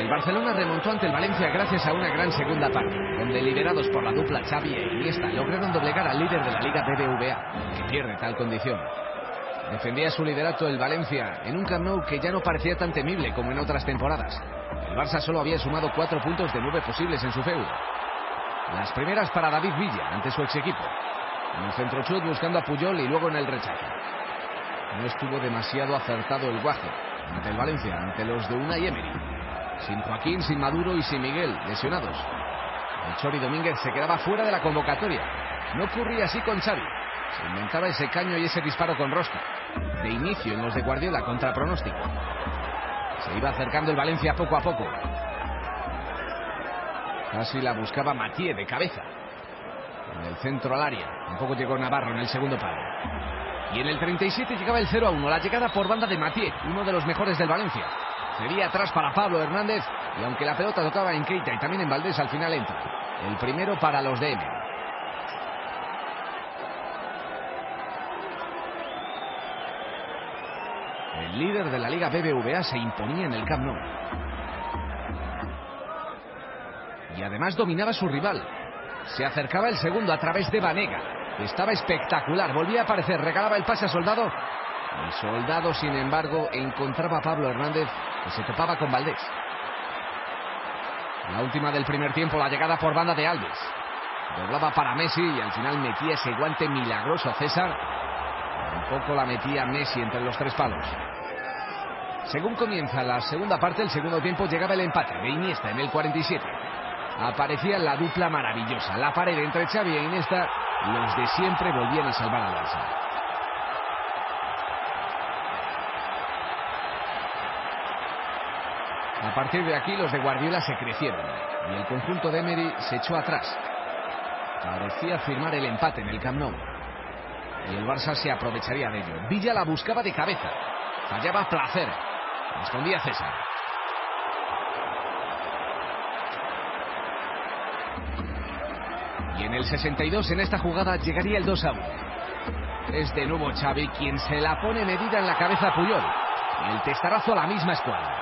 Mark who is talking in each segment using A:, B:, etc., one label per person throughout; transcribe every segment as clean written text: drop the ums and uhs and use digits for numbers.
A: El Barcelona remontó ante el Valencia gracias a una gran segunda parte, donde liderados por la dupla Xavi e Iniesta lograron doblegar al líder de la Liga BBVA, que pierde tal condición. Defendía su liderato el Valencia en un Camp Nou que ya no parecía tan temible como en otras temporadas. El Barça solo había sumado 4 puntos de 9 posibles en su feudo. Las primeras para David Villa ante su ex equipo. En el centrochut buscando a Puyol y luego en el rechazo. No estuvo demasiado acertado el Guaje ante el Valencia, ante los de Unai Emery. Sin Joaquín, sin Maduro y sin Miguel, lesionados. El Chori Domínguez se quedaba fuera de la convocatoria. No ocurría así con Xavi. Se inventaba ese caño y ese disparo con rosca. De inicio en los de Guardiola, contra pronóstico. Se iba acercando el Valencia poco a poco. Casi la buscaba Mathieu de cabeza. En el centro al área. Tampoco llegó Navarro en el segundo palo. Y en el 37 llegaba el 0-1. La llegada por banda de Mathieu, uno de los mejores del Valencia. Sería atrás para Pablo Hernández. Y aunque la pelota tocaba en Keita y también en Valdés, al final entra. El primero para los de Emery. El líder de la Liga BBVA se imponía en el Camp Nou. Y además dominaba a su rival. Se acercaba el segundo a través de Banega. Estaba espectacular. Volvía a aparecer. Regalaba el pase a Soldado. Y Soldado, sin embargo, encontraba a Pablo Hernández, que se topaba con Valdés. La última del primer tiempo, la llegada por banda de Alves. Doblaba para Messi y al final metía ese guante milagroso César. Tampoco la metía Messi entre los 3 palos. Según comienza la segunda parte, el segundo tiempo, llegaba el empate de Iniesta en el 47. Aparecía la dupla maravillosa, la pared entre Xavi e Iniesta. Los de siempre volvían a salvar al Barça. A partir de aquí los de Guardiola se crecieron y el conjunto de Emery se echó atrás. Parecía firmar el empate en el Camp Nou y el Barça se aprovecharía de ello. Villa la buscaba de cabeza, fallaba Placer, respondía César. Y en el 62, en esta jugada, llegaría el 2-1. Es de nuevo Xavi quien se la pone medida en la cabeza a Puyol. Y el testarazo a la misma escuadra.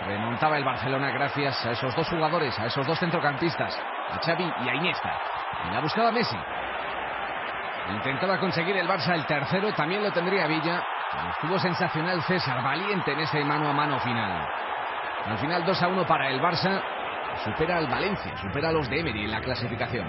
A: Remontaba el Barcelona gracias a esos 2 jugadores, a esos 2 centrocampistas, a Xavi y a Iniesta. Y la buscaba Messi. Intentaba conseguir el Barça el tercero, también lo tendría Villa. Estuvo sensacional César, valiente en ese mano a mano final. Al final 2-1 para el Barça. Supera al Valencia, supera a los de Emery en la clasificación.